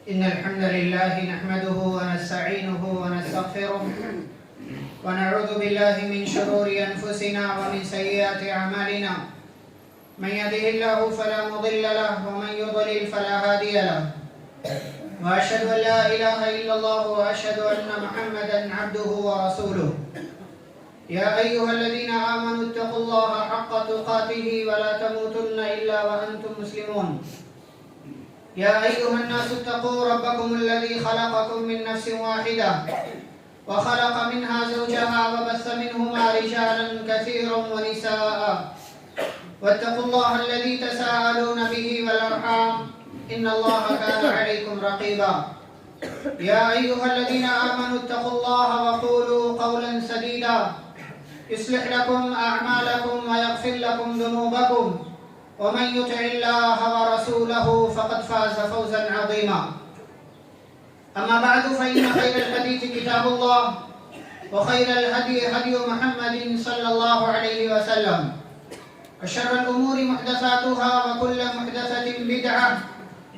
إن الحمد لله نحمده ونستعينه ونستغفره ونعوذ بالله من شرور أنفسنا ومن سيئات أعمالنا من يهده الله فلا مضل له ومن يضلل فلا هادي له وأشهد أن لا إله إلا الله وأشهد أن محمدا عبده ورسوله يا أيها الذين آمنوا اتقوا الله حق تقاته ولا تموتن إلا وأنتم مسلمون يا أيها الناس اتقوا ربكم الذي خلقكم من نفس واحدة وخلق منها زوجها وبث منهما رجالا كثيرا ونساء واتقوا الله الذي تساءلون به والأرحام إن الله كان عليكم رقيبا يا أيها الذين آمنوا اتقوا الله وقولوا قولا سديدا يصلح لكم أعمالكم ويغفر لكم ذنوبكم ومن يطع الله ورسوله فقد فاز فوزا عظيما أما بعد فإن خير الحديث كتاب الله وخير الهدي هدي محمد صلى الله عليه وسلم وشر الأمور محدثاتها وكل محدثة بدعة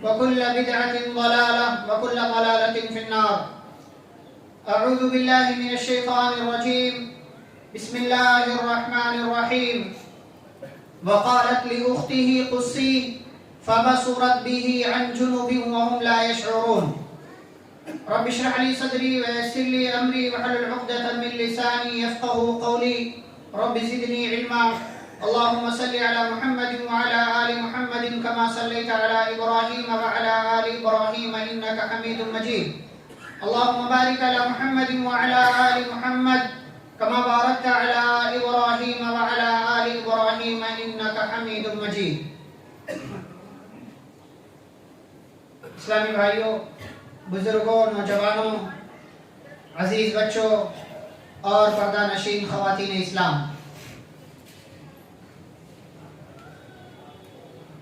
وكل بدعة ضلالة وكل ضلالة في النار أعوذ بالله من الشيطان الرجيم بسم الله الرحمن الرحيم وقالت لأخته قصيه فبصرت به عن جنب وهم لا يشعرون رب اشرح لي صدري ويسر لي أمري واحلل عقدة من لساني يفقهوا قولي رب زدني علما اللهم صل على محمد وعلى آل محمد كما صليت على إبراهيم وعلى آل إبراهيم إنك حميد مجيد اللهم بارك على محمد وعلى آل محمد كما باركت على إبراهيم وعلى آل إبراهيم إنك حميد مجيد اسلامی بھائیوں، بزرگوں، نوجوانوں، عزیز بچوں اور پردہ نشین خواتین اسلام،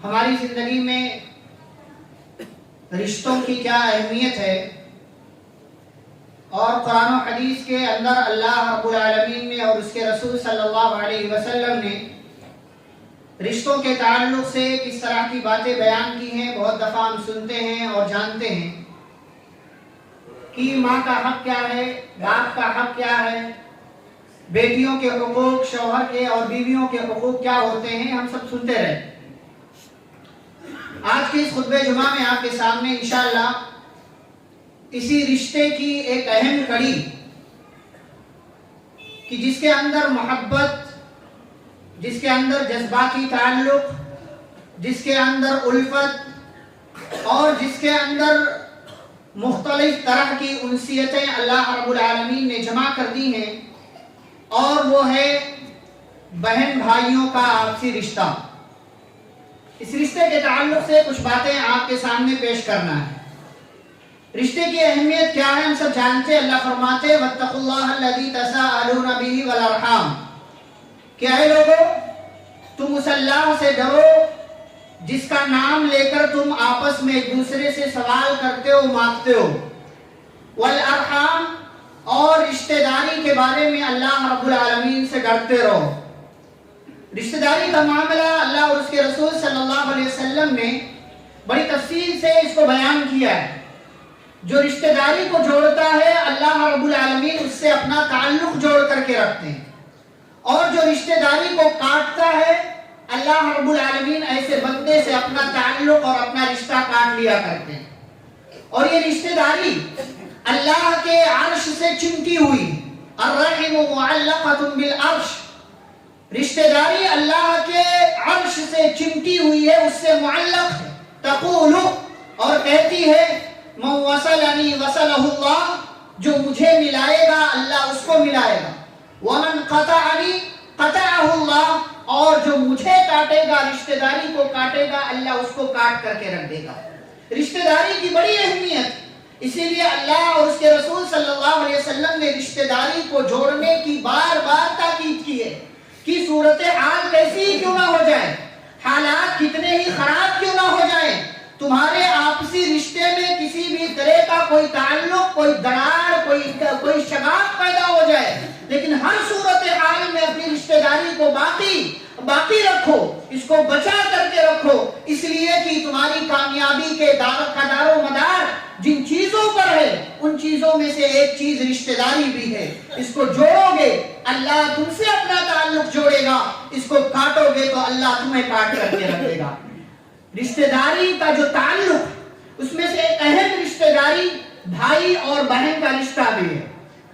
ہماری زندگی میں رشتوں کی کیا اہمیت ہے اور قرآن و حدیث کے اندر اللہ رب العالمین نے اور اس کے رسول صلی اللہ علیہ وسلم نے رشتوں کے تعلق سے کس طرح کی باتیں بیان کی ہیں، بہت دفعہ ہم سنتے ہیں اور جانتے ہیں کہ ماں کا حق کیا ہے، باپ کا حق کیا ہے، بیٹیوں کے حقوق، شوہر کے اور بیویوں کے حقوق کیا ہوتے ہیں، ہم سب سنتے رہے۔ آج کے اس خطبہ جمعہ میں آپ کے سامنے انشاءاللہ اسی رشتے کی ایک اہم کڑی کہ جس کے اندر محبت، جس کے اندر جذباتی تعلق، جس کے اندر الفت اور جس کے اندر مختلف طرح کی انسیتیں اللہ رب العالمین نے جمع کر دی ہیں، اور وہ ہے بہن بھائیوں کا آپسی رشتہ۔ اس رشتے کے تعلق سے کچھ باتیں آپ کے سامنے پیش کرنا ہے۔ رشتے کی اہمیت کیا ہے ہم سب جانتے ہیں۔ اللہ فرماتے واتقوا اللہ الذی تساءلون به والارحام کہ اے لوگو تم اس اللہ سے ڈرو جس کا نام لے کر تم آپس میں ایک دوسرے سے سوال کرتے ہو، مانگتے ہو۔ والارحام اور رشتہ داری کے بارے میں اللہ رب العالمین سے ڈرتے رہو۔ رشتہ داری کا معاملہ اللہ اور اس کے رسول صلی اللہ علیہ وسلم نے بڑی تفصیل سے اس کو بیان کیا ہے۔ جو رشتہ داری کو جوڑتا ہے اللہ رب العالمین اس سے اپنا تعلق جوڑ کر کے رکھتے ہیں، اور جو رشتہ داری کو کاٹتا ہے اللہ رب العالمین ایسے بندے سے اپنا تعلق اور اپنا رشتہ کاٹ لیا کرتے ہیں۔ اور یہ رشتہ داری اللہ کے عرش سے چمٹی ہوئی، الرحم معلقۃ بالعرش، رشتہ داری اللہ کے عرش سے چمٹی ہوئی ہے، اس سے معلق ہے۔ تقول اور کہتی ہے من وصلنی وصلہ اللہ، جو مجھے ملائے گا اللہ اس کو ملائے گا، ومن قطعنی قطعہ اللہ، اور جو مجھے کاٹے گا، رشتہ داری کو کاٹے گا، اللہ اس کو کاٹ کر کے رکھ دے گا۔ رشتہ داری کی بڑی اہمیت، اسی لیے اللہ اور اس کے رسول صلی اللہ علیہ وسلم نے رشتہ داری کو جوڑنے کی بار بار تاکید کی ہے کہ صورتحال کیسی ہی کیوں نہ ہو جائے، حالات کتنے ہی خراب کیوں نہ ہو جائیں، تمہارے آپسی رشتے میں کسی بھی طرح کا کوئی تعلق، کوئی دراڑ، کوئی شگاف پیدا ہو جائے، لیکن ہر صورتحال میں اپنی رشتہ داری کو باقی باقی رکھو، اس کو بچا کر کے رکھو، اس لیے کہ تمہاری کامیابی کے دار و مدار جن چیزوں پر ہے ان چیزوں میں سے ایک چیز رشتہ داری بھی ہے۔ اس کو جوڑو گے اللہ تم سے اپنا تعلق جوڑے گا، اس کو کاٹو گے تو اللہ تمہیں کاٹ کر کے رکھے گا۔ رشتہ داری کا جو تعلق، اس میں سے ایک اہم رشتہ داری بھائی اور بہن کا رشتہ بھی ہے۔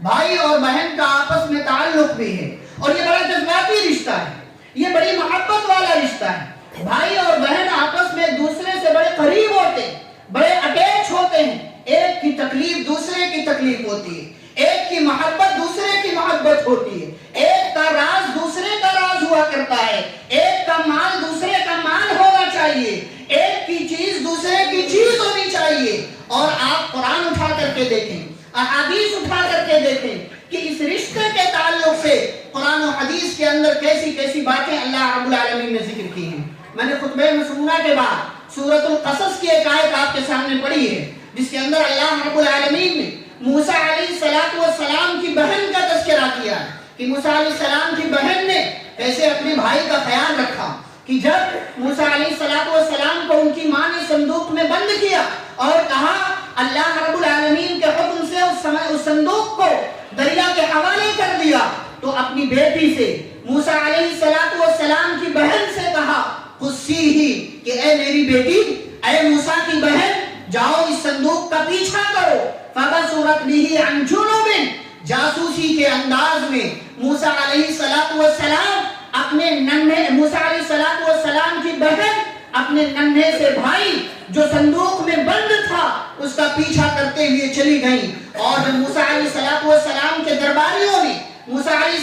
بھائی اور بہن کا آپس میں تعلق بھی ہے، اور یہ بڑا جذباتی رشتہ ہے، یہ بڑی محبت والا رشتہ ہے۔ بھائی اور بہن آپس میں ایک دوسرے سے بڑے قریب ہوتے ہیں، بڑے اٹیچ ہوتے ہیں، ایک کی تکلیف دوسرے کی تکلیف ہوتی ہے، ایک کی محبت دوسرے کی محبت ہوتی ہے، ایک کا راز دوسرے کا راز ہوا کرتا ہے، ایک کا مال دوسرے کا مال ہونا چاہیے، ایک کی چیز دوسرے کی چیز ہونی چاہیے۔ اور آپ قرآن اٹھا کر کے دیکھیں، احادیث اٹھا کر کے دیکھیں کہ اس رشتے کے تعلق سے قرآن و حدیث کے اندر کیسی کیسی باتیں اللہ رب العالمین نے ذکر کی ہیں۔ میں نے خطبہ مسموعہ کے بعد سورۃ القصص کی ایک آیت آپ کے سامنے پڑھی ہے، جس کے اندر اللہ رب العالمین نے موسیٰ علیہ السلام کی بہن کا تذکرہ کیا ہے کہ موسیٰ علیہ السلام کی بہن نے کیسے اپنے بھائی کا خیال رکھا، کہ جب موسیٰ علیہ السلام کو ان کی ماں نے صندوق میں بند کیا اور کہا اللہ رب العالمین کے حکم سے اس صندوق کو دریا کے حوالے کر دیا، تو اپنی بیٹی سے موسیٰ علیہ السلام کی بہن سے کہا خصی ہی کہ اے میری بیٹی، اے موسیٰ کی بہن، جاؤ اس صندوق کا پیچھا کرو۔ فَبَصُرَتْ بِهِ عَنْ جُنُوبٍ، جاسوسی کے انداز میں موسیٰ علیہ السلام اپنے ننھے موسیٰ علیہ السلام کی بہن اپنے ننھے سے بھائی جو صندوق میں بند تھا اس کا پیچھا کرتے ہوئے چلی گئیں، اور جب موسیٰ علیہ السلام کے درباریوں نے موسیٰ علیہ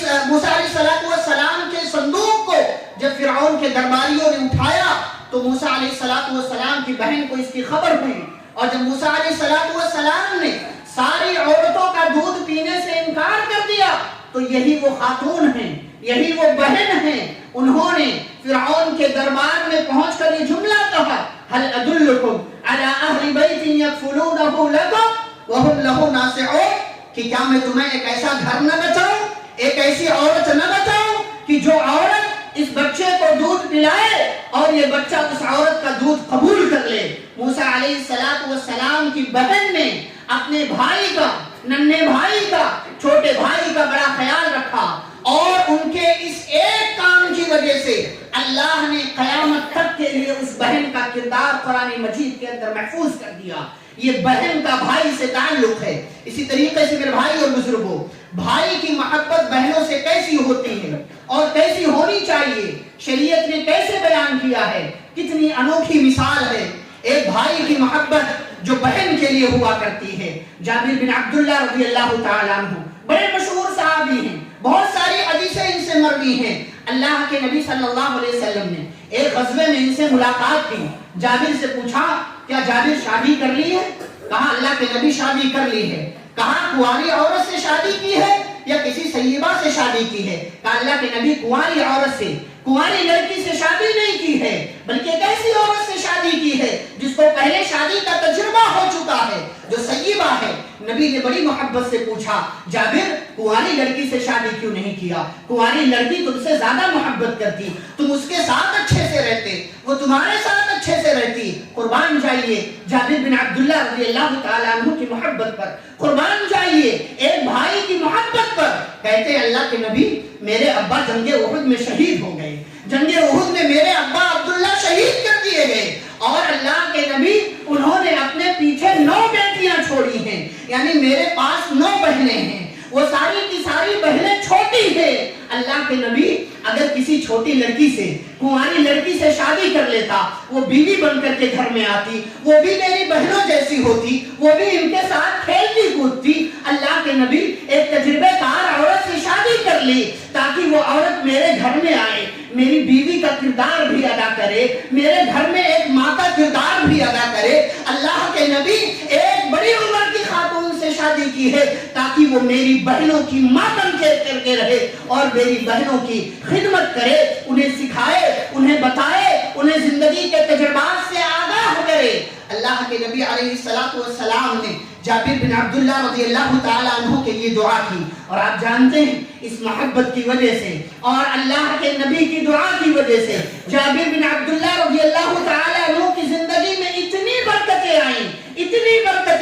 السلام کے صندوق کو جب فرعون کے درباریوں نے اٹھایا تو موسیٰ علیہ السلام کی بہن کو اس کی خبر ہوئی، اور جب موسیٰ علیہ السلام نے ساری عورتوں کا دودھ پینے سے انکار کر دیا تو یہی وہ خاتون ہیں، یہی وہ بہن ہیں، انہوں نے فرعون کے دربار میں پہنچ کر یہ جملہ کہا هل ادلکم علی اہل بیت یکفلونہ لکم وہم لہ ناصحون، کہ کیا میں تمہیں ایک ایسا گھر نہ بتاؤں، ایک ایسی عورت نہ بتاؤں کہ جو عورت اس بچے کو دودھ پلائے اور یہ بچہ اس عورت کا دودھ قبول کر لے۔ موسیٰ علیہ السلام کی بہن نے اپنے بھائی کا، ننھے بھائی کا، چھوٹے بھائی کا بڑا خیال رکھا، اور ان کے اس ایک کام کی وجہ سے اللہ نے قیامت تک کے لیے اس بہن کا کردار قرآن مجید کے اندر محفوظ کر دیا۔ یہ بہن کا بھائی سے تعلق ہے۔ اسی طریقے سے میرے بھائی اور بزرگوں، بھائی کی محبت بہنوں سے کیسی ہوتی ہے اور کیسی ہونی چاہیے، شریعت نے کیسے بیان کیا ہے، کتنی انوکھی مثال ہے ایک بھائی کی محبت جو بہن کے لیے ہوا کرتی ہے۔ جابر بن عبداللہ رضی اللہ تعالیٰ عنہ بڑے مشہور صحابی ہیں، بہت ساری حدیثیں ان سے مروی ہیں۔ اللہ کے نبی صلی اللہ علیہ وسلم نے ایک غزوے میں ان سے ملاقات کی، جابر سے پوچھا کیا جابر شادی کر لی ہے؟ کہا اللہ کے نبی شادی کر لی ہے۔ کہا کنواری عورت سے شادی کی ہے یا کسی سیبہ سے شادی کی ہے؟ کہا اللہ کے نبی کنواری عورت سے، کنواری لڑکی سے شادی نہیں کی ہے، بلکہ ایک ایسی عورت سے شادی کی ہے جس کو پہلے شادی کا تجربہ ہو چکا ہے، جو سیبہ ہے۔ نبی نے بڑی محبت سے پوچھا جابر کنواری لڑکی سے شادی کیوں نہیں کیا؟ کنواری لڑکی تم سے زیادہ محبت کرتی، تم اس کے ساتھ اچھے سے رہتے، وہ تمہارے ساتھ اچھے سے رہتی۔ قربان جائیے جابر بن عبداللہ رضی اللہ تعالیٰ عنہ کی محبت پر، قربان جائیے ایک بھائی کی محبت پر۔ کہتے اللہ کے نبی میرے ابا جنگ احد میں شہید ہو گئے، جنگ احد میں میرے ابا عبداللہ شہید کر دیے گئے، اور اللہ کے نبی انہوں نے اپنے پیچھے 9 بیٹیاں چھوڑی ہیں، یعنی میرے پاس 9 بہنیں ہیں، وہ ساری کی ساری بہنیں چھوٹی ہیں۔ اللہ کے نبی اگر کسی چھوٹی لڑکی سے، کنواری لڑکی سے شادی کر لیتا، وہ بیوی بن کر کے گھر میں آتی، وہ بھی میری بہنوں جیسی ہوتی، وہ بھی ان کے ساتھ کھیلتی کودتی۔ اللہ کے نبی ایک تجربہ کار عورت سے شادی کر لی تاکہ وہ عورت میرے گھر میں آئے، میری بیوی کا کردار بھی ادا کرے، میرے گھر میں ایک ماں کا کردار بھی ادا کرے۔ اللہ کے نبی ایک بڑی عمر کی خاتون سے شادی کی ہے تاکہ وہ میری بہنوں کی ماں بن کر کے رہے اور میری بہنوں کی خدمت کرے، انہیں سکھائے، انہیں بتائے، انہیں زندگی کے تجربات سے آگاہ کرے۔ اللہ کے نبی علیہ السلام نے جابر بن عبداللہ رضی اللہ تعالیٰ عنہ کے لیے دعا کی، اور آپ جانتے ہیں اس محبت کی وجہ سے اور اللہ کے نبی کی دعا کی وجہ سے جابر بن عبداللہ رضی اللہ تعالیٰ عنہ کی زندگی میں اتنی برکتیں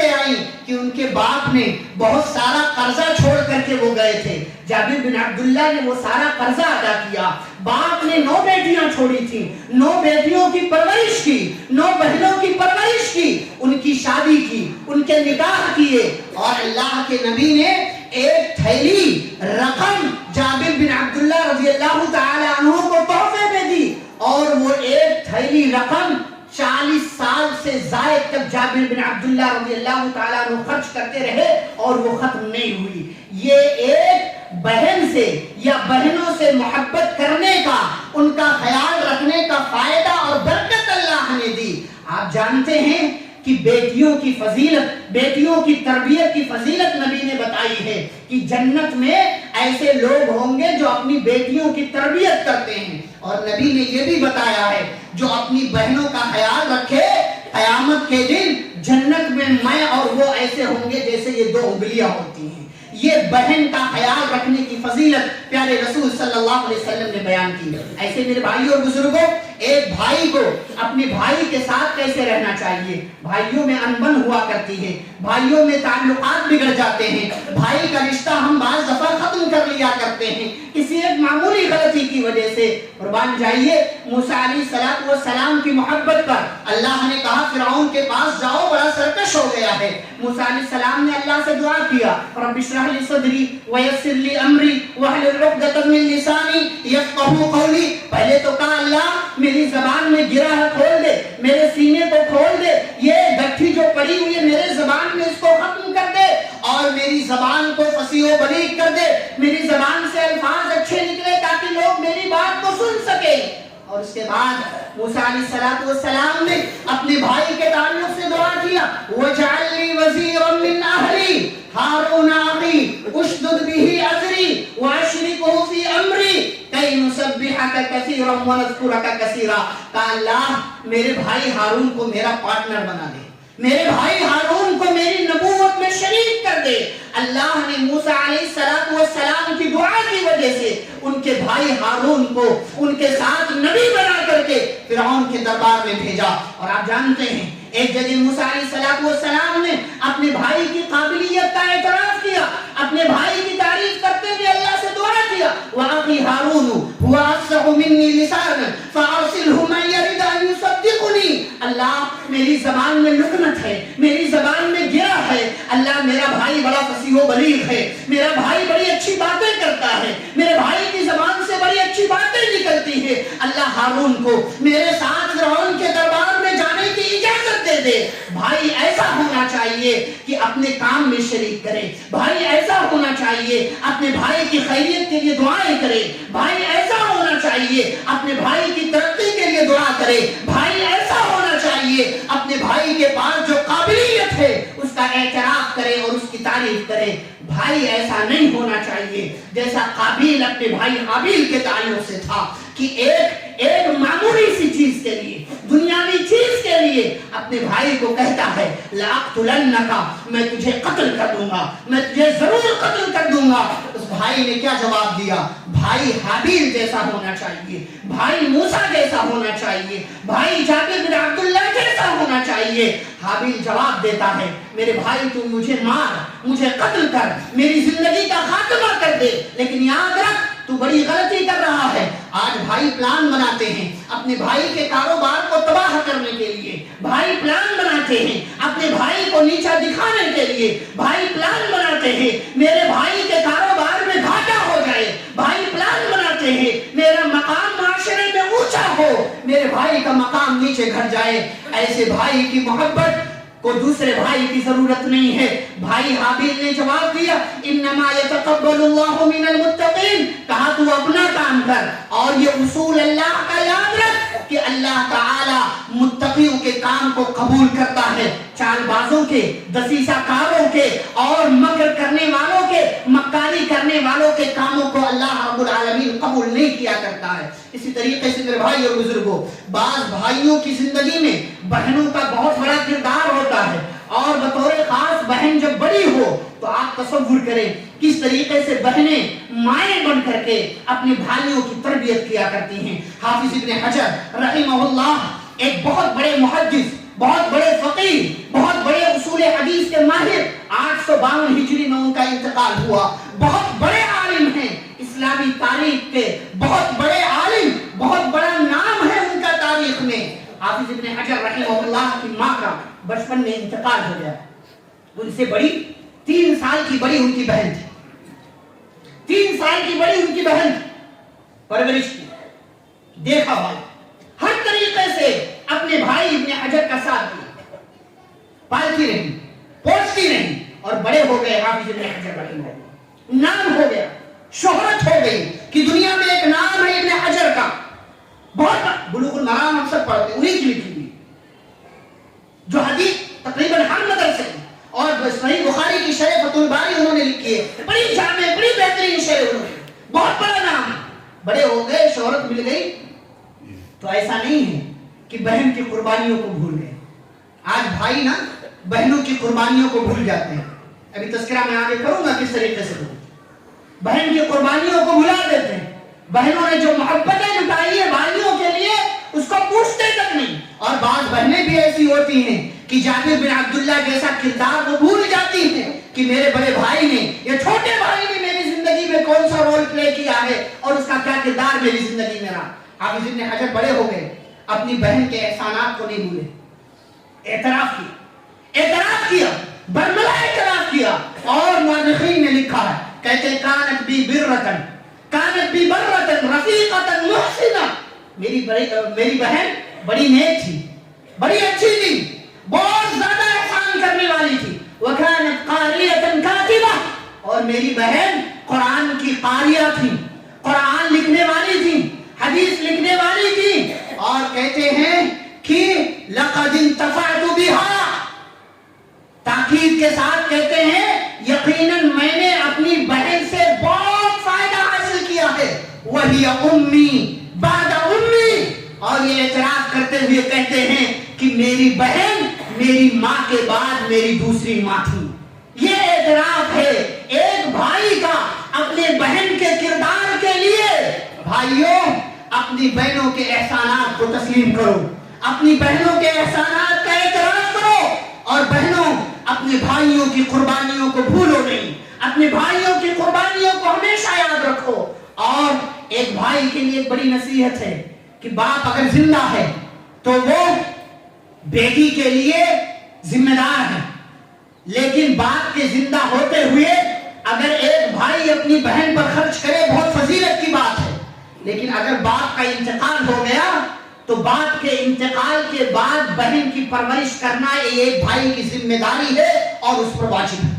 آئیں کہ ان کے باپ نے بہت سارا قرضہ چھوڑ کر کے وہ گئے تھے. جابر بن عبداللہ نے وہ سارا قرضہ ادا کیا. باپ نے 9 بیٹیاں چھوڑی تھیں، 9 بیٹیوں کی پرورش کی، 9 بہنوں کی پرورش کی، ان کی شادی کی، ان کے نکاح کیے، اور اللہ کے نبی نے ایک تھیلی رقم جابر بن عبداللہ رضی اللہ تعالی عنہ کو تحفے میں دی، اور وہ ایک تھیلی رقم 40 سال سے زائد تک جابر بن عبداللہ رضی اللہ تعالیٰ عنہ خرچ کرتے رہے اور وہ ختم نہیں ہوئی. یہ ایک بہن سے یا بہنوں سے محبت کرنے کا، ان کا خیال رکھنے کا فائدہ اور برکت اللہ نے دی. آپ جانتے ہیں کہ بیٹیوں کی فضیلت، بیٹیوں کی تربیت کی فضیلت نبی نے بتائی ہے کہ جنت میں ایسے لوگ ہوں گے جو اپنی بیٹیوں کی تربیت کرتے ہیں، اور نبی نے یہ بھی بتایا ہے جو اپنی بہنوں کا خیال رکھے قیامت کے دن جنت میں اور وہ ایسے ہوں گے جیسے یہ 2 انگلیاں ہوتی ہیں. یہ بہن کا خیال رکھنے کی فضیلت پیارے رسول صلی اللہ علیہ وسلم نے بیان کی. ایسے میرے بھائیوں اور بزرگوں، ایک بھائی کو اپنے بھائی کے ساتھ کیسے رہنا چاہیے. بھائیوں میں انبن ہوا کرتی ہے، بھائیوں میں تعلقات بگڑ جاتے ہیں، بھائی کا رشتہ ہم بعض دفعہ ختم کر لیا کرتے ہیں کسی ایک معمولی غلطی کی وجہ سے. قربان جائیے، موسیٰ علیہ السلام کی محبت پر اللہ نے کہا فرعون کے پاس جاؤ، بڑا سرکش ہو گیا ہے. موسیٰ علیہ السلام نے اللہ سے دعا کیا، رب اشرح لی صدری ویسر لی امری واحلل عقدۃ من لسانی یفقہوا قولی. پہلے تو کہا اللہ میری زبان میں گرا ہے کھول دے، میرے سینے کو کھول دے، یہ گٹھی جو پڑی ہوئی ہے میرے زبان میں اس کو ختم کر دے، اور میری زبان کو فصیح و بلیغ کر دے، میری زبان سے الفاظ اچھے نکلے تاکہ لوگ میری بات کو سن سکیں. اور اس کے بعد موسیٰ علیہ السلام نے اپنے بھائی کے تعلق سے دعا کیا، وَاجْعَلْ لِي وَزِيرًا مِّنْ أَهْلِي هَارُونَ أَخِي اشْدُدْ بِهِ أَزْرِي وَأَشْرِكْهُ فِي أَمْرِي كَيْ نُسَبِّحَكَ كَثِيرًا وَنَذْكُرَكَ كَثِيرًا. کہا اللہ میرے بھائی ہارون کو میرا پارٹنر بنا دے، میرے بھائی ہارون کو میری نبوت میں شریک کر دے. اللہ نے موسیٰ علیہ السلام کی دعا کی وجہ سے ان کے بھائی ہارون کو ان کے ساتھ نبی بنا کر کے فرعون کے دربار میں بھیجا. اور آپ جانتے ہیں ایک جگہ موسیٰ علیہ السلام نے اپنے بھائی کی قابلیت کا اعتراف کیا، اپنے بھائی کی تعریف کرتے ہوئے اللہ سے دعا کیا، وَأَخِي هَارُونُ هُوَ أَفْصَحُ مِنِّي لِسَانًا فَأَرْسِلْهُ مَعِيَ رِدًا يُصَدِّقُنِي. اللہ میری زبان میں لکنت ہے، میری زبان میں گرا ہے، اللہ میرا بھائی بڑا فصیح و بلیغ ہے، میرا بھائی بڑی اچھی باتیں کرتا ہے، میرے بھائی کی زبان سے بڑی اچھی باتیں نکلتی ہے. اللہ ہارون کو میرے ساتھ فرعون کے دربار میں جانے کی اجازت دے دے. بھائی ایسا ہونا چاہیے کہ اپنے کام میں شریک کرے، بھائی ایسا ہونا چاہیے اپنے بھائی کی خیریت کے لیے دعائیں کرے، بھائی ایسا ہونا چاہیے اپنے بھائی کی ترقی کے لیے دعا کرے، بھائی ایسا ہونا چاہیے اپنے بھائی کے پاس جو قابلیت ہے اس کا اعتراف کرے اور اس کی تعریف کرے. بھائی ایسا نہیں ہونا چاہیے جیسا قابیل اپنے بھائی حابیل کے تعلق سے تھا کہ ایک معمولی سی چیز کے لیے، دنیاوی چیز کے لیے اپنے بھائی کو کہتا ہے لَأَقْتُلَنَّكَ، میں تجھے قتل کر دوں گا، میں تجھے ضرور قتل کر دوں گا. اس بھائی نے کیا جواب دیا؟ بھائی حابیل جیسا ہونا چاہیے، بھائی موسیٰ جیسا ہونا چاہیے، بھائی جابر بن عبداللہ جیسا ہونا چاہیے. حابیل جواب دیتا ہے میرے بھائی تو مجھے مار، مجھے قتل کر، میری زندگی کا خاتمہ کر دے، لیکن یاد رکھ تو بڑی غلطی کر رہا ہے. آج بھائی پلان بناتے ہیں اپنے بھائی کے کاروبار کو تباہ کرنے کے لیے، بھائی پلان بناتے ہیں اپنے بھائی کو نیچا دکھانے کے لیے، بھائی پلان بناتے ہیں میرے بھائی کے کاروبار میں گھاٹا ہو جائے، بھائی پلان بناتے ہیں میرا مقام معاشرے میں اونچا ہو، میرے بھائی کا مقام نیچے گھٹ جائے. ایسے بھائی کی محبت کو دوسرے بھائی کی ضرورت نہیں ہے. بھائی حابیل نے جواب دیا انما یتقبل اللہ من المتقین. کہا تو اپنا کام کر اور یہ اصول اللہ کا یاد رکھ کہ اللہ تعالی متقیوں کے کام کو قبول کرتا ہے، چال بازوں کے، دسیسہ کاروں کے اور مکر کرنے والوں کے، مکاری کرنے والوں کے کاموں کو اللہ رب العالمین قبول نہیں کیا کرتا ہے. اسی طریقے سے میرے بھائی اور بزرگوں، بعض بھائیوں کی زندگی میں بہنوں کا بہت بڑا کردار ہوتا ہے اور بطور خاص بہن جب بڑی ہو تو آپ تصور کریں کس طریقے سے بہنیں مائیں بن کر کے اپنے بھائیوں کی تربیت کیا کرتی ہیں۔ حافظ ابن حجر رحمہ اللہ ایک بہت بڑے محدث، بہت بڑے فقیہ، بہت بڑے اصول حدیث کے ماہر، 852 ہجری میں ان کا انتقال ہوا۔ بہت بڑے عالم ہیں اسلامی تاریخ کے، بہت بڑے عالم، بہت بڑا نام ہے ان کا تاریخ میں۔ حافظ ابن حجر رحمہ اللہ کی ماں کا بچپن میں انتقال ہو گیا۔ ان سے بڑی 3 سال کی بڑی ان کی بہن تھی، 3 سال کی بڑی ان کی بہن تھی، پرورش کی، دیکھا بھائی، ہر طریقے سے اپنے بھائی ابن حجر کا ساتھ دیا، پالتی رہی، پوچھتی رہی، اور بڑے ہو گئے حافظ ابن حجر رحمہ اللہ، نام ہو گیا، شہرت ہو گئی کہ دنیا میں ایک نام ہے ابن حجر کا۔ بہت بلوغ المرام اکثر پڑھتے، انہیں کی لکھی ہوئی جو حدیث تقریباً ہر مدرسے اور صحیح بخاری کی شرح فتح الباری انہوں نے لکھی ہے، بڑی جامع، بڑی بہترین شرح انہوں نے، بہت بڑا نام ہے۔ بڑے ہو گئے، شہرت مل گئی، تو ایسا نہیں ہے کہ بہن کی قربانیوں کو بھول گئے۔ آج بھائی نا بہنوں کی قربانیوں کو بھول جاتے ہیں۔ ابھی تذکرہ میں آگے کروں گا کس طریقے سے کروں، بہن کی قربانیوں کو بھلا دیتے ہیں۔ بہنوں نے جو محبتیں لٹائی ہے بھائیوں کے لیے اس کو پوچھتے تک نہیں، اور بعض بہنیں بھی ایسی ہوتی ہیں کہ جابر بن عبداللہ جیسا کردار وہ بھول جاتی ہیں کہ میرے بڑے بھائی نے یا چھوٹے بھائی نے میری زندگی میں کون سا رول پلے کیا ہے اور اس کا کیا کردار میری زندگی میں رہا۔ حافظ ابن حجر بڑے ہو گئے، اپنی بہن کے احسانات کو نہیں بھولے، اعتراف کیا، برملا اعتراف کیا، اور مورخین نے لکھا ہے، کہتے ہیں کانت بی برتن رفیقتن محسنہ، میری بہن بڑی نیک تھی، بڑی اچھی تھی، بہت زیادہ احسان کرنے والی تھی۔ وکانت قاریۃ کاتبہ، اور میری بہن قرآن کی قاریہ تھی، قرآن لکھنے والی تھی، حدیث لکھنے والی تھی، اور کہتے ہیں کہ لقد انتفعت بها، تاکید کے ساتھ کہتے ہیں یقیناً میں نے اپنی بہن سے بہت فائدہ حاصل کیا ہے۔ وہی امی بعد امی، اور یہ اعتراف کرتے ہوئے کہتے ہیں کہ میری بہن میری ماں کے بعد میری دوسری ماں تھی۔ یہ اعتراف ہے ایک بھائی کا اپنے بہن کے کردار کے لیے۔ بھائیوں، اپنی بہنوں کے احسانات کو تسلیم کرو، اپنی بہنوں کے احسانات کا اعتراف کرو، اور بہنوں اپنے بھائیوں کی قربانیوں کو بھولو نہیں، اپنے بھائیوں کی قربانیوں کو ہمیشہ یاد رکھو۔ اور ایک بھائی کے لیے ایک بڑی نصیحت ہے کہ باپ اگر زندہ ہے تو وہ بیٹی کے لیے ذمہ دار ہے، لیکن باپ کے زندہ ہوتے ہوئے اگر ایک بھائی اپنی بہن پر خرچ کرے بہت فضیلت کی بات ہے، لیکن اگر باپ کا انتقال ہو گیا تو باپ کے انتقال کے بعد بہن کی پرورش کرنا ایک بھائی کی ذمہ داری ہے اور اس پر واجب ہے۔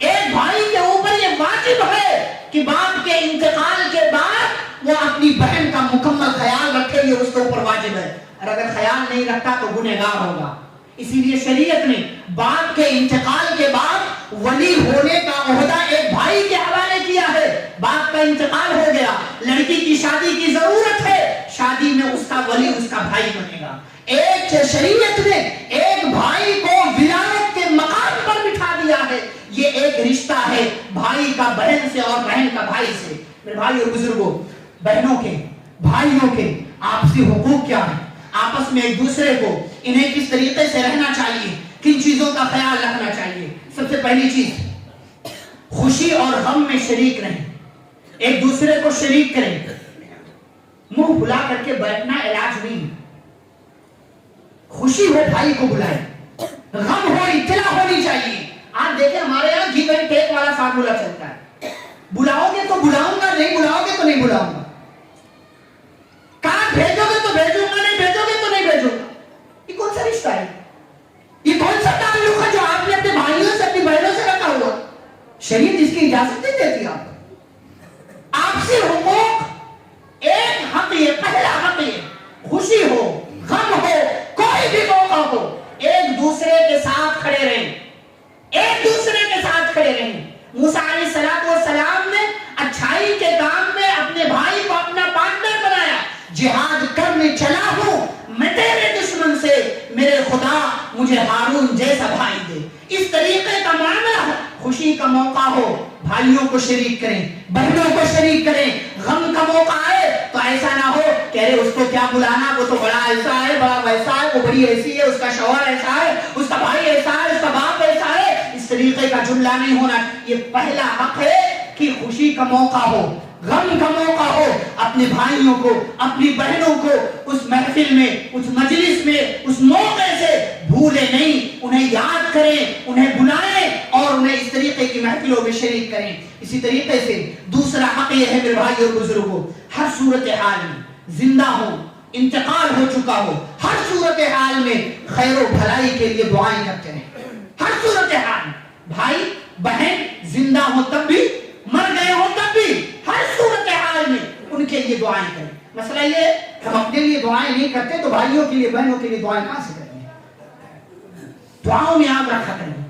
ایک بھائی کے اوپر یہ واجب ہے کہ باپ کے انتقال کے بعد وہ اپنی بہن کا مکمل خیال رکھے، یہ اس کے اوپر واجب ہے، اور اگر خیال نہیں رکھتا تو گنہگار ہوگا۔ اسی لیے شریعت نے باپ کے انتقال کے بعد ولی ہونے کا عہدہ ایک بھائی کے حوالے کیا ہے۔ باپ کا انتقال ہو گیا، لڑکی کی شادی کی ضرورت ہے، شادی میں اس کا ولی اس کا بھائی بنے گا۔ ایک شریعت نے ایک بھائی کو ولایت کے مقام پر بٹھا دیا ہے۔ یہ ایک رشتہ ہے بھائی کا بہن سے اور بہن کا بھائی سے۔ میرے بھائی اور بزرگوں، بہنوں کے، بھائیوں کے آپسی حقوق کیا ہے، آپس میں ایک دوسرے کو انہیں کس طریقے سے رہنا چاہیے، کن چیزوں کا خیال رکھنا چاہیے۔ سب سے پہلی چیز، خوشی اور غم میں شریک رہیں، ایک دوسرے کو شریک کریں۔ منہ بھلا کر کے بیٹھنا علاج نہیں، خوشی ہو بھائی کو بلائیں، غم ہو اطلاع ہونی چاہیے۔ آپ دیکھیں ہمارے یہاں گیو اینڈ ٹیک والا فارمولا چلتا ہے، بلاؤ گے تو بلاؤں گا، نہیں بلاؤ گے تو نہیں بلاؤں گا، کارڈ بھیجو گے تو بھیجوں گا، نہیں بھیجو گے تو نہیں بھیجوں گا۔ یہ کون سا رشتہ ہے، یہ کون سا تعلق ہے جو آپ نے اپنے بھائیوں سے اپنی بہنوں سے رکھا ہوا؟ شریعت اس کی اجازت نہیں دیتی۔ آپ سے حقوق ایک حق، یہ پہلا حق ہے، خوشی ہو غم ہو کوئی بھی موقع ہو ایک دوسرے کے ساتھ کھڑے رہیں، ایک دوسرے کے ساتھ کھڑے رہیں۔ موسیٰ علیہ السلام نے اچھائی کے کام میں اپنے بھائی کو اپنا پارٹنر بنایا۔ جہاد کرنے چلا ہوں میں تیرے دشمن سے، میرے خدا مجھے ہارون جیسا بھائی موقع ہو بھائیوں کو شریک کریں، بہنوں کو شریک کریں. غم کا موقع آئے تو ایسا نہ ہو کہ ارے اس کو کیا بلانا، وہ تو بڑا ایسا ہے، بڑا ویسا ہے، وہ بڑی ایسی ہے، اس کا شوہر ایسا ہے، اس کا بھائی ایسا ہے، اس کا باپ ایسا ہے. اس طریقے کا جملہ نہیں ہونا. یہ پہلا حق ہے کہ خوشی کا موقع ہو، غم کا موقع ہو، اپنے بھائیوں کو، اپنی بہنوں کو اس محفل میں، اس مجلس میں، اس موقع سے بھولے نہیں، انہیں یاد کریں، انہیں بلائیں اور انہیں اس طریقے کی محفلوں میں شریک کریں. اسی طریقے سے دوسرا حق یہ ہے میرے بھائی اور بزرگوں، ہر صورتحال میں زندہ ہو، انتقال ہو چکا ہو، ہر صورتحال میں خیر و بھلائی کے لیے دعائیں کرتے رہیں. ہر صورتحال میں بھائی بہن زندہ ہو تب بھی، مر گئے ہو تب بھی، ہر صورتحال میں ان کے لیے دعائیں کریں. مسئلہ یہ ہم اپنے لیے دعائیں نہیں کرتے تو بھائیوں کے لیے، بہنوں کے لیے دعائیں کہاں سے کریں گے؟ دعاؤں میں یاد رکھا کریں.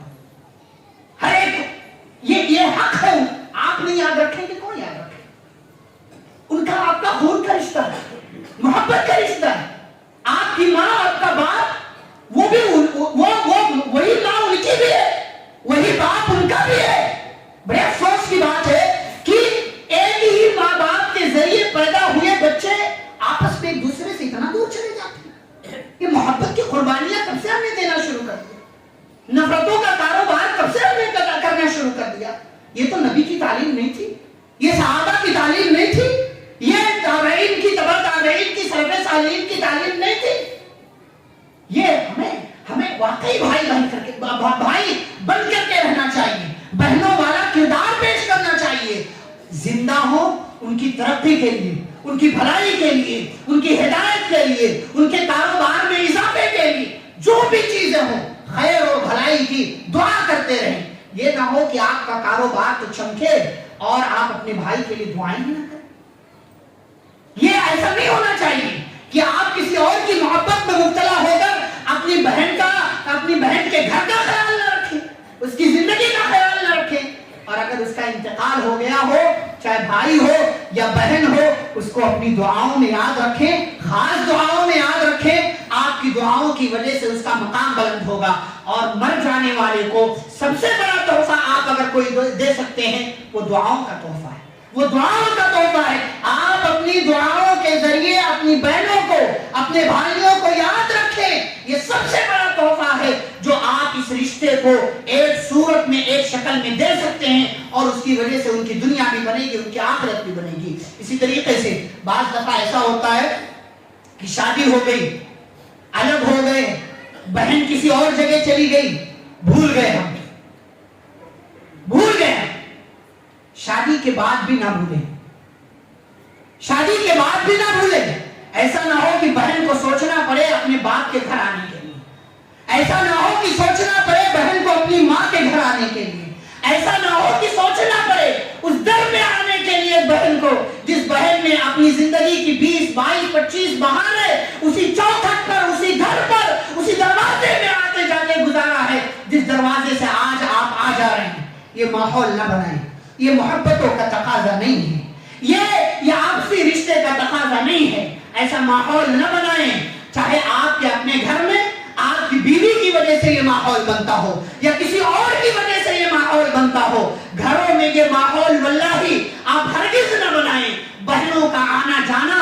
ہر ایک یہ حق ہے. آپ نہیں یاد رکھیں گے کون یاد رکھے؟ ان کا آپ کا خون کا رشتہ ہے، محبت کا رشتہ ہے. آپ کی ماں، آپ کا باپ، وہ بھی وہی ماں ان کی بھی ہے، وہی باپ ان کا بھی ہے. بڑے افسوس کی بات ہے کہ ایک ہی ماں باپ کے ذریعے پیدا ہوئے بچے آپس میں ایک دوسرے سے اتنا دور چلے جاتے ہیں. یہ محبت کی قربانیاں کب سے ہم نے دینا شروع کر دیا؟ نفرتوں کا کاروبار کب سے ہم نے کرنا شروع کر دیا؟ یہ تو نبی کی تعلیم نہیں تھی، یہ صحابہ کی تعلیم نہیں تھی، یہ تابعین کی، تبع تابعین کی، سلف صالحین کی تعلیم نہیں تھی. یہ ہمیں واقعی بھائی بن کر کے رہنا چاہیے، بہنوں والا کردار پیش کرنا چاہیے. زندہ ہو ان کی ترقی کے لیے، ان کی بھلائی کے لیے، ان کی ہدایت کے لیے، ان کے کاروبار میں اضافے کے لیے جو بھی چیزیں ہوں خیر اور بھلائی کی دعا کرتے رہیں. یہ نہ ہو کہ آپ کا کاروبار تو چمکے اور آپ اپنے بھائی کے لیے دعائیں ہی نہ کریں. یہ ایسا نہیں ہونا چاہیے کہ آپ کسی اور کی محبت میں مبتلا ہو کر اپنی بہن کے گھر کا خیال نہ رکھیں، اس کی زندگی کا خیال نہ رکھیں. اور اگر اس کا انتقال ہو گیا ہو، چاہے بھائی ہو یا بہن ہو، اس کو اپنی دعاؤں میں یاد رکھیں، خاص دعاؤں میں یاد رکھیں. آپ کی دعاؤں کی وجہ سے اس کا مقام بلند ہوگا. اور مر جانے والے کو سب سے بڑا تحفہ آپ اگر کوئی دے سکتے ہیں وہ دعاؤں کا تحفہ ہے، وہ دعاؤں کا تحفہ ہے. آپ اپنی دعاؤں کے ذریعے اپنی بہنوں کو، اپنے بھائیوں کو یاد رکھیں. یہ سب سے بڑا تحفہ ہے جو آپ اس رشتے کو ایک صورت میں، ایک شکل میں دے سکتے ہیں اور اس کی وجہ سے ان کی دنیا بھی بنے گی، ان کی آخرت بھی بنے گی. اسی طریقے سے بعض دفعہ ایسا ہوتا ہے کہ شادی ہو گئی، الگ ہو گئے، بہن کسی اور جگہ چلی گئی، بھول گئے ہم. شادی کے بعد بھی نہ بھولیں، شادی کے بعد بھی نہ بھولیں. ایسا نہ ہو کہ بہن کو سوچنا پڑے اپنے باپ کے گھر آنے کے لیے، ایسا نہ ہو کہ سوچنا پڑے بہن کو اپنی ماں کے گھر آنے کے لیے، ایسا نہ ہو کہ سوچنا پڑے اس در میں آنے کے لیے بہن کو، جس بہن نے اپنی زندگی کی 20 22 25 بہاریں اسی چوکھٹ پر، اسی گھر پر، اسی دروازے میں آتے جاتے گزارا ہے، جس دروازے سے آج آپ آ جا رہے ہیں. یہ ماحول نہ بنائیں، یہ محبتوں کا تقاضا نہیں ہے، یہ آپسی رشتے کا تقاضا نہیں ہے. ایسا ماحول نہ بنائیں. چاہے آپ کے اپنے گھر میں آپ کی بیوی کی وجہ سے یہ ماحول بنتا ہو یا کسی اور کی وجہ سے یہ ماحول بنتا ہو، گھروں میں یہ ماحول واللہ آپ ہرگز نہ بنائیں. بہنوں کا آنا جانا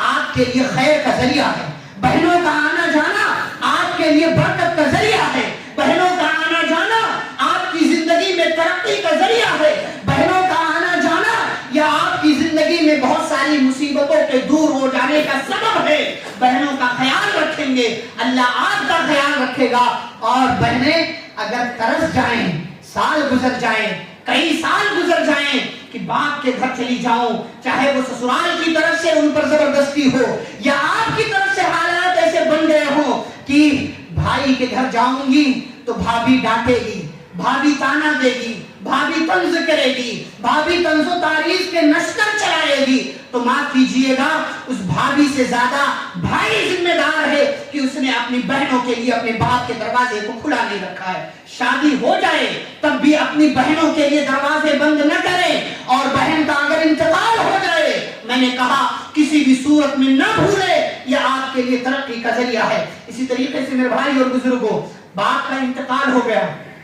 آپ کے لیے خیر کا ذریعہ ہے، بہنوں کا آنا جانا آپ کے لیے برکت کا ذریعہ ہے، بہنوں کا آنا جانا آپ کی زندگی میں ترقی کا ذریعہ ہے، بہنوں کا آنا جانا یا آپ کی زندگی میں بہت ساری مصیبتوں کے دور ہو جانے کا سبب ہے. بہنوں کا خیال رکھیں گے اللہ آپ کا خیال رکھے گا. اور بہنیں اگر ترس جائیں، سال گزر جائیں، کئی سال گزر جائیں کہ باپ کے گھر چلی جاؤں، چاہے وہ سسرال کی طرف سے ان پر زبردستی ہو یا آپ کی طرف سے حالات ایسے بن گئے ہوں کہ بھائی کے گھر جاؤں گی تو بھابھی ڈانٹے گی، بھابھی تانا دے گی، بھابھی طنز کرے گی، بھابھی طنز و تعریف کے نشتر چلائے گی، تو معاف کیجئے گا اس بھابھی سے زیادہ بھائی ذمہ دار ہے کہ اس نے اپنی بہنوں کے لیے اپنے باپ کے دروازے کو کھلا نہیں رکھا ہے. شادی ہو جائے تب بھی اپنی بہنوں کے لیے دروازے بند نہ کریں. اور بہن کا اگر انتقال ہو جائے، میں نے کہا کسی بھی صورت میں نہ بھولے، یہ آپ کے لیے ترقی کا ذریعہ ہے. اسی طریقے سے میرے بھائی اور بزرگوں، باپ کا انتقال ہو گیا،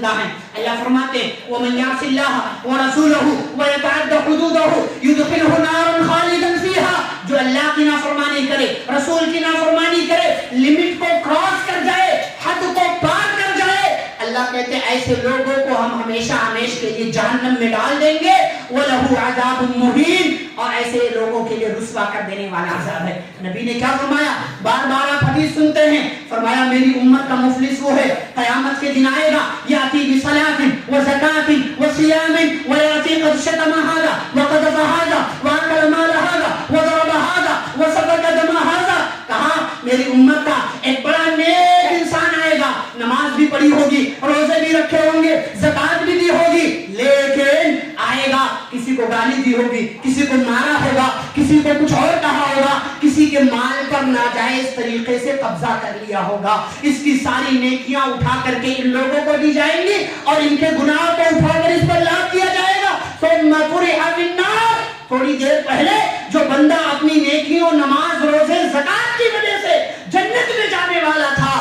زندہ ہیں. اللہ فرماتے ہیں وَمَن يَعْصِ اللَّهَ وَرَسُولَهُ وَيَتَعَدَّ حُدُودَهُ يُدْخِلْهُ نَارًا خَالِدًا فِيهَا. جو اللہ کی نافرمانی کرے، رسول کی نافرمانی کرے، لمٹ کو کراس کر جائے، حد کو پار کر جائے، اللہ کہتے ہیں ایسے لوگوں کو ہم ہمیشہ ہمیش کے لیے جہنم میں ڈال دیں گے. وَلَهُ عَذَابٌ مُهِينٌ. اور ایسے لوگوں کے لیے رسوا کر دینے والا عذاب ہے. نبی نے کیا فرمایا؟ بار بار آپ حدیث سنتے ہیں، فرمایا میری امت کا مفلس وہ ہے قیامت کے دن آئے گا یاتی بصلاۃ وزکات وصیام ویاتی قد شتم ھذا وقذف ھذا واکل مال ھذا وضرب ھذا وسفك دم ھذا. کہا میری امت کا ایک بڑا نیک انسان آئے گا، نماز بھی پڑھی ہوگی، روزے بھی رکھے ہوں گے، زکات بھی دی ہوگی، لیکن آئے گا کسی کو گالی دی ہوگی، کسی کو مارا ہوگا، کسی کو کچھ اور کہا ہوگا، کسی کے مال پر ناجائز طریقے سے قبضہ کر لیا ہوگا. اس کی ساری نیکیاں اٹھا کر کے ان لوگوں کو دی جائیں گی اور ان کے گناہ کو اٹھا کر اس پر لاد دیا جائے گا. ثم طرح فی النار. تھوڑی دیر پہلے جو بندہ اپنی نیکیوں، نماز، روزے، زکات کی وجہ سے جنت میں جانے والا تھا،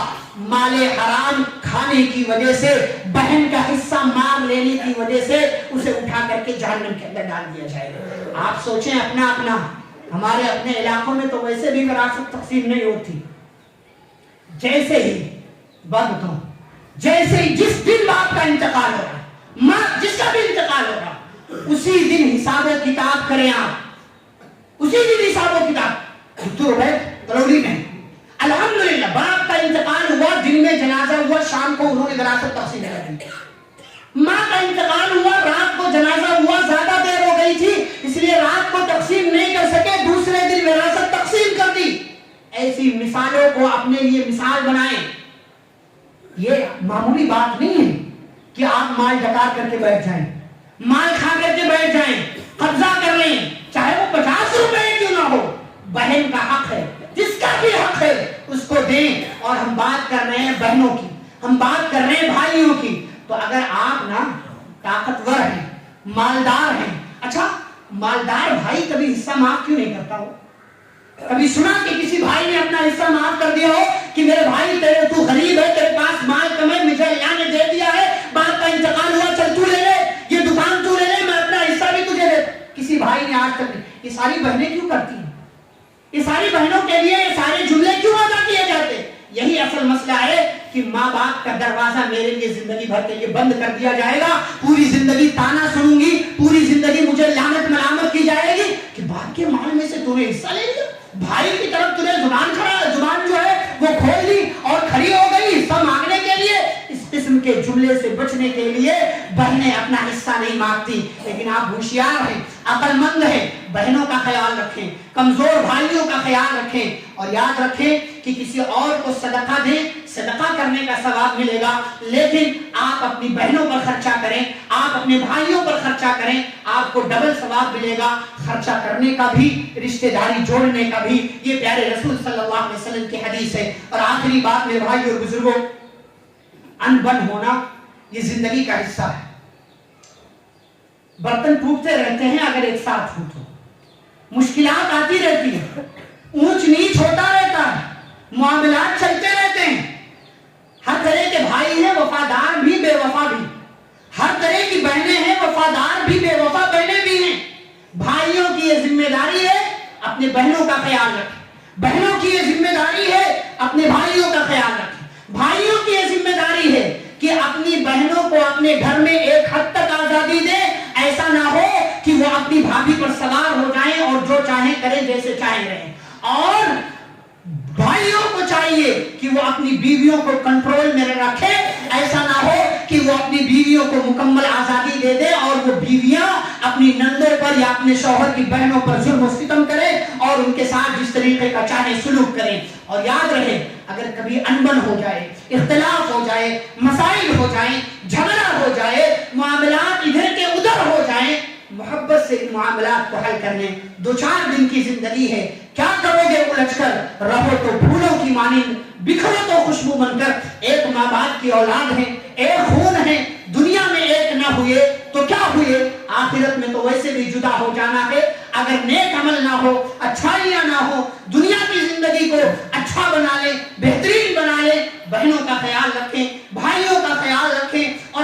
مال حرام کھانے کی وجہ سے، بہن کا حصہ مار لینے کی وجہ سے اسے اٹھا کر کے جہنم کے اندر ڈال دیا جائے گا. آپ سوچیں اپنا اپنا. ہمارے اپنے علاقوں میں تو ویسے بھی وراثت تقسیم نہیں ہوتی. جیسے ہی بات بتاؤں، جیسے ہی جس دن باپ کا انتقال ہو رہا، ماں جس کا بھی انتقال ہو رہا، اسی دن حساب و کتاب کریں. آپ اسی دن حساب و کتاب. دکتر عبید تلوری میں الحمدللہ باپ کا انتقال ہوا، دن میں جنازہ ہوا، شام کو انہوں نے وراثت تقسیم کر دی. ماں کا انتقال ہوا، رات کو جنازہ ہوا، زیادہ دیر ہو گئی تھی اس لیے رات کو تقسیم نہیں کر سکے، دوسرے دن وراثت تقسیم کر دی. ایسی مثالوں کو اپنے لیے مثال بنائیں. یہ معمولی بات نہیں ہے کہ آپ مال ڈکار کر کے بیٹھ جائیں، مال کھا کر کے بیٹھ جائیں، قبضہ کر لیں، چاہے وہ 50 روپے کیوں نہ ہو. بہن کا حق ہے، جس کا بھی حق ہے اس کو دیں. اور ہم بات کر رہے ہیں بہنوں کی، ہم بات کر رہے ہیں بھائیوں کی. تو اگر آپ نا طاقتور ہیں، مالدار ہیں، اچھا مالدار بھائی کبھی حصہ معاف کیوں نہیں کرتا ہو؟ کبھی سنا کہ کسی بھائی نے اپنا حصہ معاف کر دیا ہو کہ میرے بھائی تو غریب ہے، تیرے پاس مال کم ہے، مجھے اللہ نے دے دیا ہے، باپ کا انتقال ہوا، چل تو لے لے، یہ دکان تو لے لے، میں اپنا حصہ بھی تجھے دے. کسی بھائی نے آج تک نہیں. یہ ساری بہنیں کیوں کرتی ہیں؟ یہ ساری بہنوں کے لیے یہ سارے جملے کیوں ادا کیے جاتے؟ یہی اصل مسئلہ ہے کہ ماں باپ کا دروازہ میرے لیے زندگی بھر کے لیے بند کر دیا جائے گا. پوری زندگی تانا سنوں گی، پوری زندگی مجھے لعنت ملامت کی جائے گی کہ باپ کے مال میں سے تو نے حصہ لے لیا. بھائی کی طرف تجھے زبان جو ہے وہ کھول دی اور کھڑی ہو گئی حصہ مانگنے کے لیے. اس قسم کے جملے سے بچنے کے لیے بہنیں اپنا حصہ نہیں مانگتی. لیکن آپ ہوشیار ہیں، عقل مند ہیں، بہنوں کا خیال رکھیں، کمزور بھائیوں کا خیال رکھیں. اور یاد رکھیں کہ کسی اور کو صدقہ دیں، صدقہ کرنے کا ثواب ملے گا، لیکن آپ اپنی بہنوں پر خرچہ کریں، آپ اپنے بھائیوں پر خرچہ کریں، آپ کو ڈبل ثواب ملے گا، خرچہ کرنے کا بھی، رشتہ داری جوڑنے کا بھی. یہ پیارے رسول صلی اللہ علیہ وسلم کی حدیث ہے. اور آخری بات میرے بھائی اور بزرگوں، ان بن ہونا یہ زندگی کا حصہ ہے. برتن ٹوٹتے رہتے ہیں اگر ایک ساتھ ٹوٹو، مشکلات آتی رہتی ہیں، اونچ نیچ ہوتا رہتا ہے، معاملات چلتے رہتے ہیں. ہر طرح کے بھائی ہیں وفادار بھی بے وفا بھی، ہر طرح کی بہنیں ہیں وفادار بھی بے وفا بہنیں بھی ہیں. بھائیوں کی یہ ذمہ داری ہے اپنے بہنوں کا خیال رکھیں، بہنوں کی یہ ذمہ داری ہے اپنے بھائیوں کا خیال رکھیں. بھائیوں کی یہ ذمہ داری ہے کہ اپنی بہنوں کو اپنے گھر میں ایک حد تک آزادی دیں. ایسا نہ ہو کہ وہ اپنی بھابھی پر سوار ہو جائیں اور جو چاہیں کریں، جیسے چاہیں رہیں. اور بھائیوں کو چاہیے کہ وہ اپنی بیویوں کو کنٹرول میں رکھے. ایسا نہ ہو کہ وہ اپنی بیویوں کو مکمل آزادی دے دے اور وہ بیویاں اپنی نندوں پر یا اپنے شوہر کی بہنوں پر ظلم و ستم کریں اور ان کے ساتھ جس طریقے کا چاہے سلوک کریں. اور یاد رہے اگر کبھی انبن ہو جائے، اختلاف ہو جائے، مسائل ہو جائیں، جھگڑا ہو جائے، معاملات ادھر کے ادھر ہو جائیں، محبت سے ان معاملات کو حل کر لیں. 2-4 دن کی زندگی ہے، کیا کرو گے الجھ کر؟ رہو تو پھولوں کی مانند، بکھرو تو خوشبو بن کر. ایک ماں باپ کی اولاد ہے، ایک خون ہے، دنیا میں ایک نہ ہوئے تو کیا ہوئے، آخرت میں تو ویسے بھی جدا ہو جانا ہے. اگر نیک عمل نہ ہو، اچھائیاں نہ ہو، دنیا کی زندگی کو اچھا بنا لیں، بہترین بنا لیں. بہنوں کا خیال رکھیں، بھائیوں کا خیال رکھیں. اور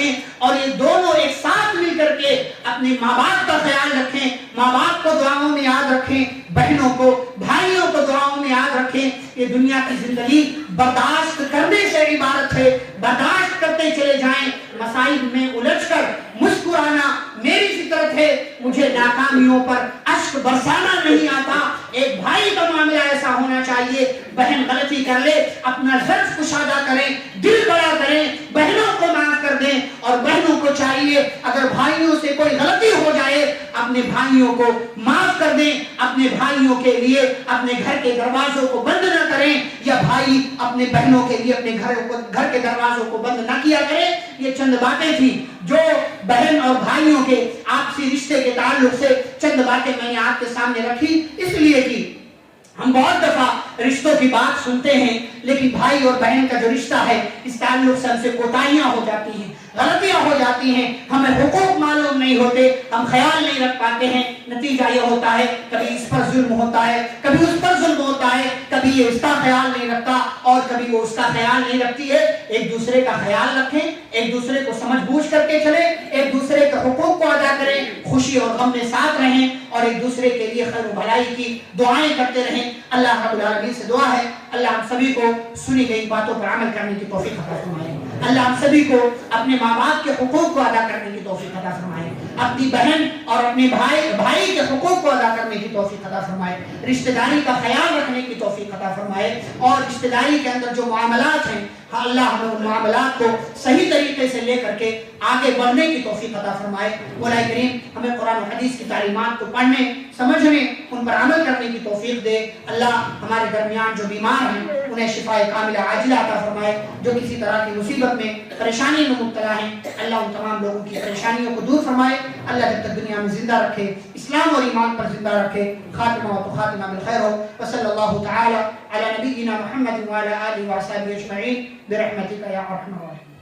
رکھیں اور یہ دونوں ایک ساتھ مل کر کے اپنے ماں باپ کا خیال رکھیں، ماں باپ کو دعاؤں میں یاد رکھیں، بہنوں کو بھائیوں کو دعاؤں میں یاد رکھیں۔ یہ دنیا کی زندگی برداشت کرنے سے عبارت ہے، برداشت کرتے چلے جائیں، مسائل میں الجھ کر مسکرانا میری فطرت ہے، مجھے ناکامیوں پر اشک برسانا نہیں آتا۔ ایک بھائی کا معاملہ ایسا ہونا چاہیے، بہن غلطی کر لے اپنا ظرف کشادہ کریں، دل بڑا کریں، بہنوں کو معاف کر دیں، اور بہنوں کو چاہیے اگر بھائیوں سے کوئی غلطی ہو جائے اپنے بھائیوں کو معاف کر دیں، اپنے بھائیوں کے لیے اپنے گھر کے دروازوں کو بند نہ کریں، یا بھائی اپنے بہنوں کے لیے اپنے گھر کے دروازوں کو بند نہ کیا کریں۔ یہ چند باتیں تھیں جو بہن اور بھائیوں کے آپسی رشتے کے تعلق سے چند باتیں میں نے آپ کے سامنے رکھی، اس لیے کہ ہم بہت دفعہ رشتوں کی بات سنتے ہیں لیکن بھائی اور بہن کا جو رشتہ ہے اس تعلق سے ہم سے کوتاہیاں ہو جاتی ہیں، غلطیاں ہو جاتی ہیں، ہمیں حقوق معلوم نہیں ہوتے، ہم خیال نہیں رکھ پاتے ہیں، نتیجہ یہ ہوتا ہے کبھی اس پر ظلم ہوتا ہے، کبھی اس پر ظلم ہوتا ہے، کبھی یہ اس کا خیال نہیں رکھتا اور کبھی وہ اس کا خیال نہیں رکھتی ہے۔ ایک دوسرے کا خیال رکھیں، ایک دوسرے کو سمجھ بوجھ کر کے چلیں، ایک دوسرے کے حقوق کو ادا کریں، خوشی اور غم میں ساتھ رہیں اور ایک دوسرے کے لیے خیر و بھلائی کی دعائیں کرتے رہیں۔ اللہ رب العالمین سے دعا ہے اللہ ہم سبھی کو سنی گئی باتوں پر عمل کرنے کی توفیق عطا فرمائے، اللہ ہم سبھی کو اپنے ماں باپ کے حقوق کو ادا کرنے کی توفیق عطا فرمائے، اپنی بہن اور اپنے بھائی کے حقوق کو ادا کرنے کی توفیق عطا فرمائے، رشتہ داری کا خیال رکھنے کی توفیق عطا فرمائے، اور رشتہ داری کے اندر جو معاملات ہیں اللہ ہمیں ان معاملات کو صحیح طریقے سے لے کر کے آگے بڑھنے کی توفیق عطا فرمائے۔ مولا کریم ہمیں قرآن و حدیث کی تعلیمات کو پڑھنے، سمجھنے، ان پر عمل کرنے کی توفیق دے۔ اللہ ہمارے درمیان جو بیمار ہیں انہیں شفاء کاملہ عاجلہ عطا فرمائے، جو کسی طرح کی مصیبت میں پریشانی میں مبتلا ہیں اللہ ان تمام لوگوں کی پریشانیوں کو دور فرمائے، اللہ جب تک دنیا میں زندہ رکھے اسلام اور ایمان پر زندہ رکھے، خاتمہ و خاتمہ بالخیر ہو۔ وصلی اللہ تعالی علی نبینا محمد وعلی آلہ وصحبہ اجمعین برحمتک یا ارحم الراحمین۔